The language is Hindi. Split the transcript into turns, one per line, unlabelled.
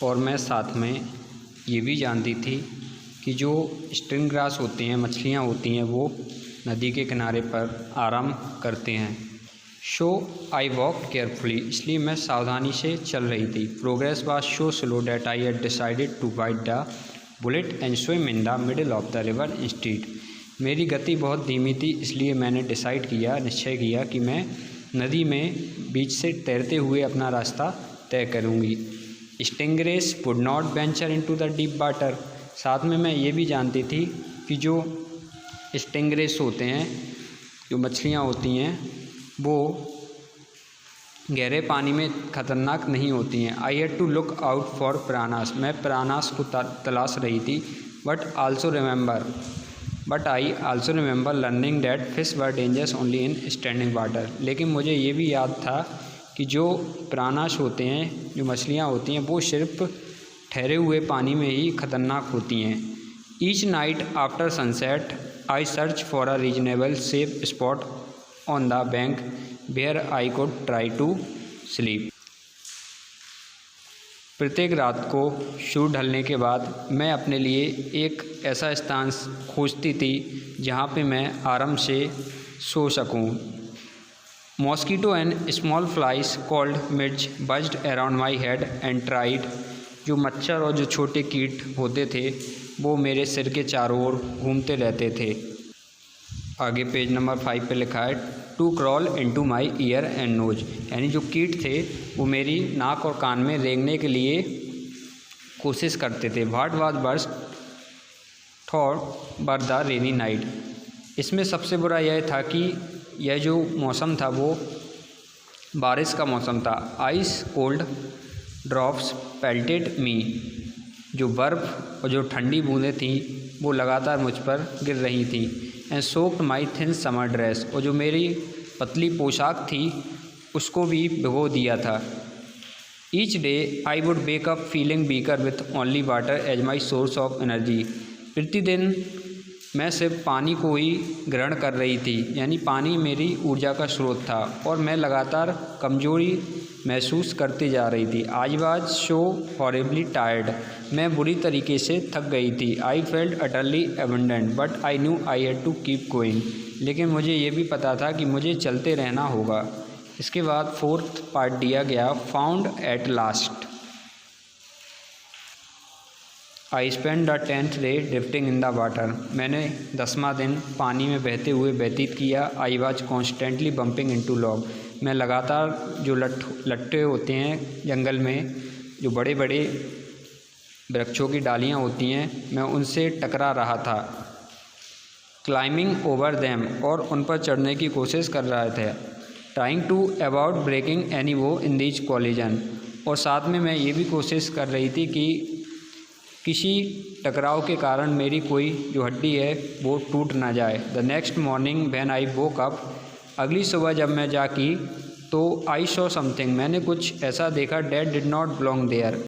और मैं साथ में ये भी जानती थी कि जो स्ट्रिंग ग्रास होते हैं, मछलियाँ होती हैं, वो नदी के किनारे पर आराम करते हैं। सो आई वॉक केयरफुली, इसलिए मैं सावधानी से चल रही थी। Progress was so slow that I had decided to bite the bullet and swim in the middle of the river instead. मेरी गति बहुत धीमी थी, इसलिए मैंने निश्चय किया कि मैं नदी में बीच से तैरते हुए अपना रास्ता तय करूँगी। Stingrays would not venture into the deep water, साथ में मैं ये भी जानती थी कि जो स्टिंगरेस होते हैं, जो मछलियाँ होती हैं, वो गहरे पानी में ख़तरनाक नहीं होती हैं। I had to look out for piranhas, मैं पिरानास को तलाश रही थी। But I also remember learning that fish were dangerous only in standing water. लेकिन मुझे ये भी याद था कि जो पिरानास होते हैं, जो मछलियाँ होती हैं, वो सिर्फ ठहरे हुए पानी में ही ख़तरनाक होती हैं। Each night after sunset I search for a reasonable safe spot on the bank where I could try to sleep. प्रत्येक रात को सूर्य ढलने के बाद मैं अपने लिए एक ऐसा स्थान खोजती थी जहाँ पे मैं आराम से सो सकूँ। Mosquito and small flies called midges buzzed around my head and tried, जो मच्छर और जो छोटे कीट होते थे वो मेरे सिर के चारों ओर घूमते रहते थे। आगे पेज नंबर 5 पे लिखा है to crawl into my ear and nose, यानी जो कीट थे वो मेरी नाक और कान में रेंगने के लिए कोशिश करते थे। व्हाट वाज वर्स्ट थॉट बर द रेनी नाइट, इसमें सबसे बुरा यह था कि यह जो मौसम था वो बारिश का मौसम था। आइस कोल्ड ड्रॉप्स पेल्टेड मी, जो बर्फ़ और जो ठंडी बूंदें थीं वो लगातार मुझ पर गिर रही थीं। And soaked my thin summer dress, और जो मेरी पतली पोशाक थी उसको भी भिगो दिया था। Each day I would wake up feeling weaker with only water as my source of energy, प्रतिदिन मैं सिर्फ पानी को ही ग्रहण कर रही थी, यानी पानी मेरी ऊर्जा का स्रोत था, और मैं लगातार कमजोरी महसूस करती जा रही थी। I was so horribly tired, मैं बुरी तरीके से थक गई थी। I felt utterly abundant but I knew I had to keep going, लेकिन मुझे ये भी पता था कि मुझे चलते रहना होगा। इसके बाद 4th पार्ट दिया गया, found at last. I spend the 10th day drifting in the water, मैंने 10वां दिन पानी में बहते हुए व्यतीत किया। I was constantly bumping into log, मैं लगातार जो लट्टे होते हैं जंगल में, जो बड़े बड़े वृक्षों की डालियाँ होती हैं, मैं उनसे टकरा रहा था। क्लाइंबिंग ओवर देम, और उन पर चढ़ने की कोशिश कर रहे थे। Trying to avoid breaking any वो इन दीज कॉलिजन, और साथ में मैं ये भी कोशिश कर रही थी कि किसी टकराव के कारण मेरी कोई जो हड्डी है वो टूट ना जाए। The next morning when I woke up, अगली सुबह जब मैं जागी तो आई सॉ समथिंग, मैंने कुछ ऐसा देखा, that did not belong there,